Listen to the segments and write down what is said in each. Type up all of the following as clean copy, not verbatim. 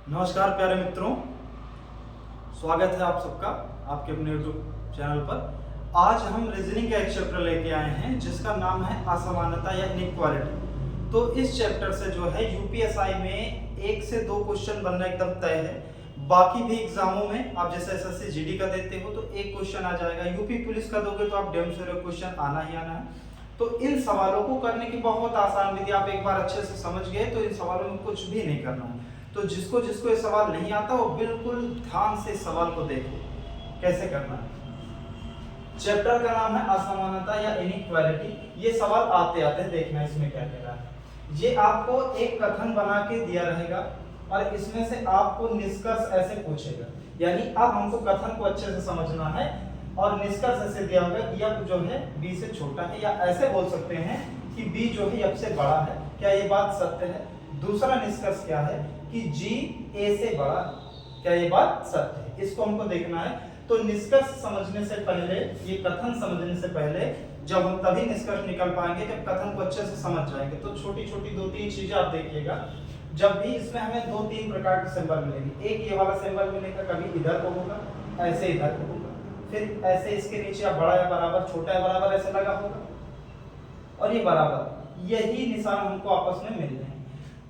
नमस्कार प्यारे मित्रों, स्वागत है आप सबका आपके अपने YouTube चैनल पर। आज हम रीजनिंग का एक चैप्टर लेके आए हैं जिसका नाम है असमानता या इनइक्वालिटी। तो इस चैप्टर से जो है यूपीएसआई में 1 से 2 क्वेश्चन बनना एकदम तय है। बाकी भी एग्जामों में आप जैसे एसएससी जीडी का देते हो तो एक क्वेश्चन आ जाएगा, यूपी पुलिस का दोगे तो आप डेम से क्वेश्चन आना ही आना है। तो इन सवालों को करने की बहुत आसान विधि, आप एक बार अच्छे से समझ गए तो इन सवालों में कुछ भी नहीं करना है। तो जिसको जिसको ये सवाल नहीं आता वो बिल्कुल ध्यान से सवाल को देखो कैसे करना है। चैप्टर का नाम है असमानता या इनइक्वालिटी। ये सवाल आते आते देखना इसमें क्या कह रहा है। ये आपको एक कथन बना के दिया रहेगा और इसमें से आपको निष्कर्ष ऐसे पूछेगा। यानी अब हमको कथन को अच्छे से समझना है और निष्कर्ष ऐसे दिया होगा कि f जो है b से छोटा है, या ऐसे बोल सकते हैं कि b जो है f से बड़ा है। क्या ये बात सत्य है? दूसरा निष्कर्ष क्या है कि g a से बड़ा है। क्या ये बात सत्य है? इसको हमको देखना है। तो निष्कर्ष समझने से पहले, ये कथन समझने से पहले, जब हम तभी निष्कर्ष निकाल पाएंगे जब कथन को अच्छे से समझ जाएंगे। तो छोटी छोटी 2-3 चीजें आप देखिएगा। जब भी इसमें हमें 2-3 प्रकार के सिंबल मिलेंगे। एक ये वाला सिंबल मिलेगा, कभी इधर को होगा, ऐसे इधर को होगा, फिर ऐसे इसके नीचे या बड़ा या बराबर, छोटा या बराबर ऐसे लगा होगा, और ये बराबर। यही निशान हमको आपस में मिल रहे हैं।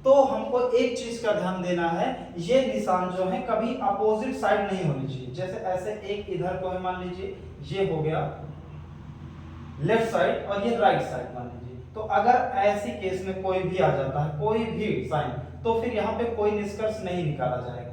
तो हमको एक चीज का ध्यान देना है, ये निशान जो है कभी अपोजिट साइड नहीं होनी चाहिए। जैसे ऐसे एक इधर को है, मान लीजिए ये हो गया लेफ्ट साइड और ये राइट साइड मान लीजिए। तो अगर ऐसी केस में कोई भी आ जाता है, कोई भी साइन, तो फिर यहाँ पे कोई निष्कर्ष नहीं निकाला जाएगा।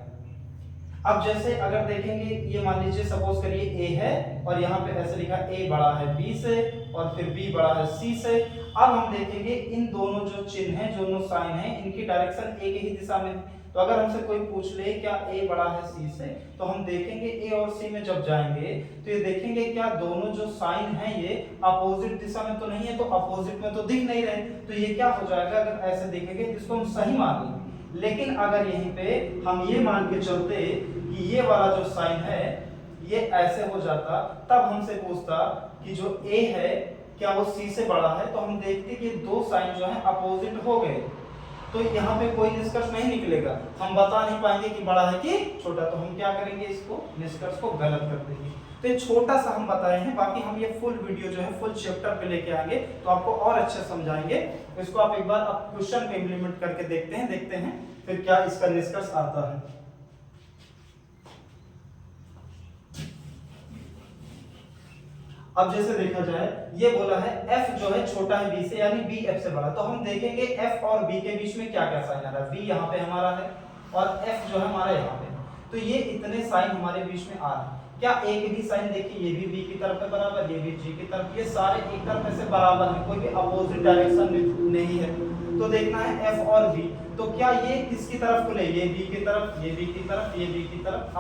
अब जैसे अगर देखेंगे, ये मान लीजिए सपोज करिए a है और यहाँ पे ऐसे लिखा a बड़ा है b से और फिर b बड़ा है c से। अब हम देखेंगे इन दोनों जो चिन्ह हैं, दोनों साइन हैं, इनकी डायरेक्शन एक ही दिशा में है। तो अगर हमसे कोई पूछ ले क्या a बड़ा है c से, तो हम देखेंगे a और c में जब जाएंगे तो ये देखेंगे क्या दोनों जो साइन हैं ये अपोजिट दिशा में तो नहीं है, तो अपोजिट में तो दिख नहीं रहे। तो ये क्या हो जाएगा, अगर ऐसे देखेंगे इसको हम सही मान लेंगे। लेकिन अगर यहीं पे हम ये मान के चलते कि ये वाला जो साइन है ये ऐसे हो जाता, तब हमसे पूछता कि जो a है क्या वो c से बड़ा है, तो हम देखते कि दो साइन जो है अपोजिट हो गए। तो यहाँ पे कोई निष्कर्ष नहीं निकलेगा, हम बता नहीं पाएंगे कि बड़ा है कि छोटा। तो हम क्या करेंगे, इसको निष्कर्ष को गलत कर देंगे। तो ये छोटा सा हम बताए हैं, बाकी हम ये फुल वीडियो जो है फुल चैप्टर पे लेके आएंगे तो आपको और अच्छे समझाएंगे। इसको आप एक बार आप क्वेश्चन पे इंप्लीमेंट करके देखते हैं फिर क्या इसका निष्कर्ष आता है। अब जैसे देखा जाए, ये बोला है f जो है छोटा है b से, यानी b f से बड़ा। तो हम देखेंगे f और b के बीच में क्या क्या साइन आ रहा है। b यहाँ पे हमारा है और f जो है हमारा यहाँ पे है। तो ये इतने साइन हमारे बीच में आ रहे हैं। क्या एक भी साइन देखिए, ये भी b की तरफ है बराबर, ये भी g की तरफ, ये सारे एक तरफ ऐसे बराबर है, कोई भी अपोजिट डायरेक्शन नहीं है। तो देखना है f और b, तो क्या ये किसकी तरफ खुले, ये b की तरफ, ये b की तरफ, ये b की तरफ।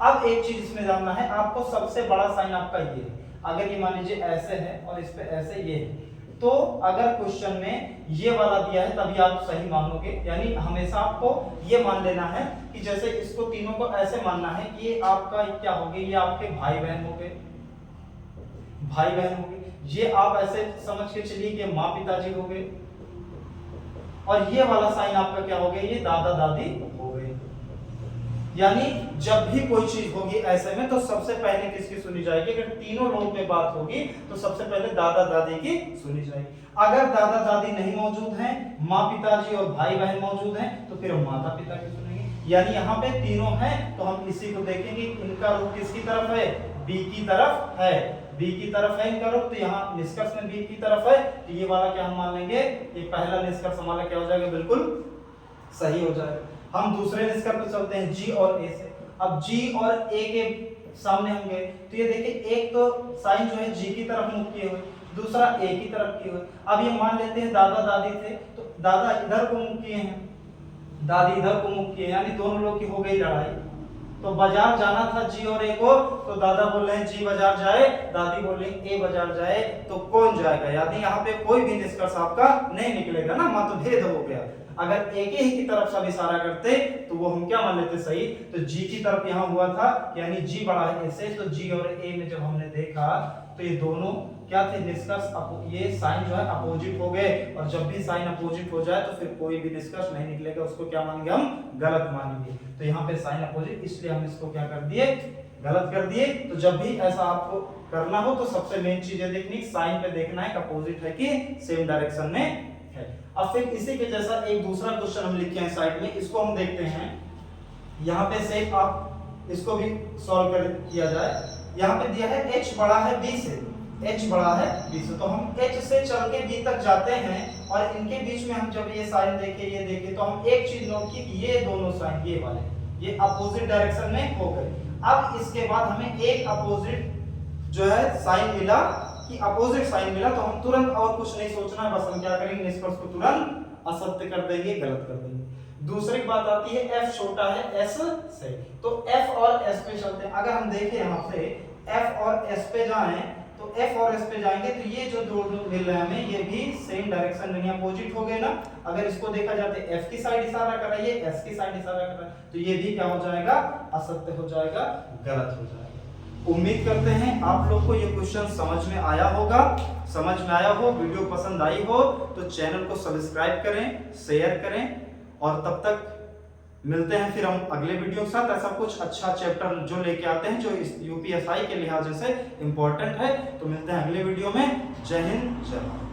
अब एक चीज इसमें जानना है आपको, सबसे बड़ा साइन आपका ये है। अगर ये मान लीजिए ऐसे है और इस पे ऐसे ये है, तो अगर क्वेश्चन में ये वाला दिया है तभी आप सही मानोगे। यानी हमेशा आपको ये मान लेना है कि जैसे इसको तीनों को ऐसे मानना है कि ये आपका क्या हो गए, ये आपके भाई बहन हो गए, भाई बहन हो गए। ये आप ऐसे समझ के चलिए कि माँ पिताजी हो गए, और ये वाला साइन आपका क्या हो गया, ये दादा दादी हो गए। यानी जब भी कोई चीज होगी ऐसे में तो सबसे पहले किसकी सुनी जाएगी, अगर तीनों लोग में बात होगी तो सबसे पहले दादा दादी की सुनी जाएगी। अगर दादा दादी नहीं मौजूद हैं, माँ पिताजी और भाई बहन मौजूद हैं, तो फिर हम माता पिता की सुनेंगे। यानी यहाँ पे तीनों हैं तो हम इसी को देखेंगे, इनका रुख किसकी तरफ है, बी की तरफ है, बी की तरफ है इनका रुख। तो यहाँ निष्कर्ष में बी की तरफ है, तो ये वाला क्या हम मान लेंगे, ये पहला निष्कर्ष हमारा क्या हो जाएगा, बिल्कुल सही हो जाएगा। हम दूसरे निष्कर्ष पे चलते हैं, G और A से। अब G और A के सामने होंगे तो ये देखिए, एक तो साइन जो है G की तरफ मुख किए हुए, दूसरा A की तरफ किए हुए। अब ये मान लेते हैं दादा दादी थे, तो दादा इधर को मुख किए हैं, दादी इधर को मुख किए, यानी दोनों लोग की हो गई लड़ाई। तो बाजार जाना था G और A को, तो दादा बोल रहे हैं G बाजार जाए, दादी बोल रही है A बाजार जाए, तो कौन जाएगा। यानी यहाँ पे कोई भी निष्कर्ष आपका नहीं निकलेगा ना, मतभेद हो गया। अगर एक ही की तरफ सब इशारा करते तो वो हम क्या मान लेते सही। तो G की तरफ यहाँ हुआ था, यानी G बड़ा है A से, तो G और A में जब हमने देखा तो ये दोनों क्या थे निष्कर्ष, ये साइन जो है अपोजिट हो गए, और जब भी साइन अपोजिट हो जाए तो फिर कोई भी निष्कर्ष नहीं निकलेगा, उसको क्या मानेंगे हम, गलत मानेंगे। तो यहाँ पे साइन अपोजिट, इसलिए हम इसको क्या कर दिए, गलत कर दिए। तो जब भी ऐसा आपको करना हो तो सबसे मेन चीज है देखनी, साइन पे देखना है अपोजिट है कि सेम डायरेक्शन में है। अब फिर इसी के जैसा एक दूसरा क्वेश्चन हम लिखे हैं साइड में, इसको हम देखते हैं। यहाँ पे से आप इसको भी सॉल्व कर किया जाए। यहाँ पे दिया है h बड़ा है b से, h बड़ा है b से, तो हम h से चल के b तक जाते हैं, और इनके बीच में हम जब ये साइन देखे, ये देखे, तो हम एक चीज नोट की कि ये दोनों साइन ये वाले ये अपोजिट डायरेक्शन में हो गए। अब इसके बाद हमें एक अपोजिट जो है साइन मिला, कि अपोजिट साइन मिला, तो हम तुरंत और कुछ नहीं सोचना है, बस हम क्या करेंगे, निष्कर्ष को तुरंत असत्य कर देंगे, गलत कर देंगे। दूसरी बात आती है f छोटा है s से, तो f और s पे चलते हैं। अगर हम देखें यहाँ पे f और s पे जाएं, तो f और s पे जाएंगे तो ये जो दो मिल रहे हैं हमें, ये भी सेम डायरेक्शन में अपोजिट हो गए ना। अगर इसको देखा जाए तो f की साइड इशारा कर रहा है, ये s की साइड इशारा कर रहा है, तो ये भी क्या हो जाएगा, असत्य हो जाएगा, गलत हो जाएगा। उम्मीद करते हैं आप लोग को ये क्वेश्चन समझ में आया होगा। समझ में आया हो, वीडियो पसंद आई हो तो चैनल को सब्सक्राइब करें, शेयर करें, और तब तक मिलते हैं फिर हम अगले वीडियो के साथ। ऐसा कुछ अच्छा चैप्टर जो लेके आते हैं जो इस यूपीएसआई के लिहाज से इम्पोर्टेंट है। तो मिलते हैं अगले वीडियो में। जय हिंद, जय भारत।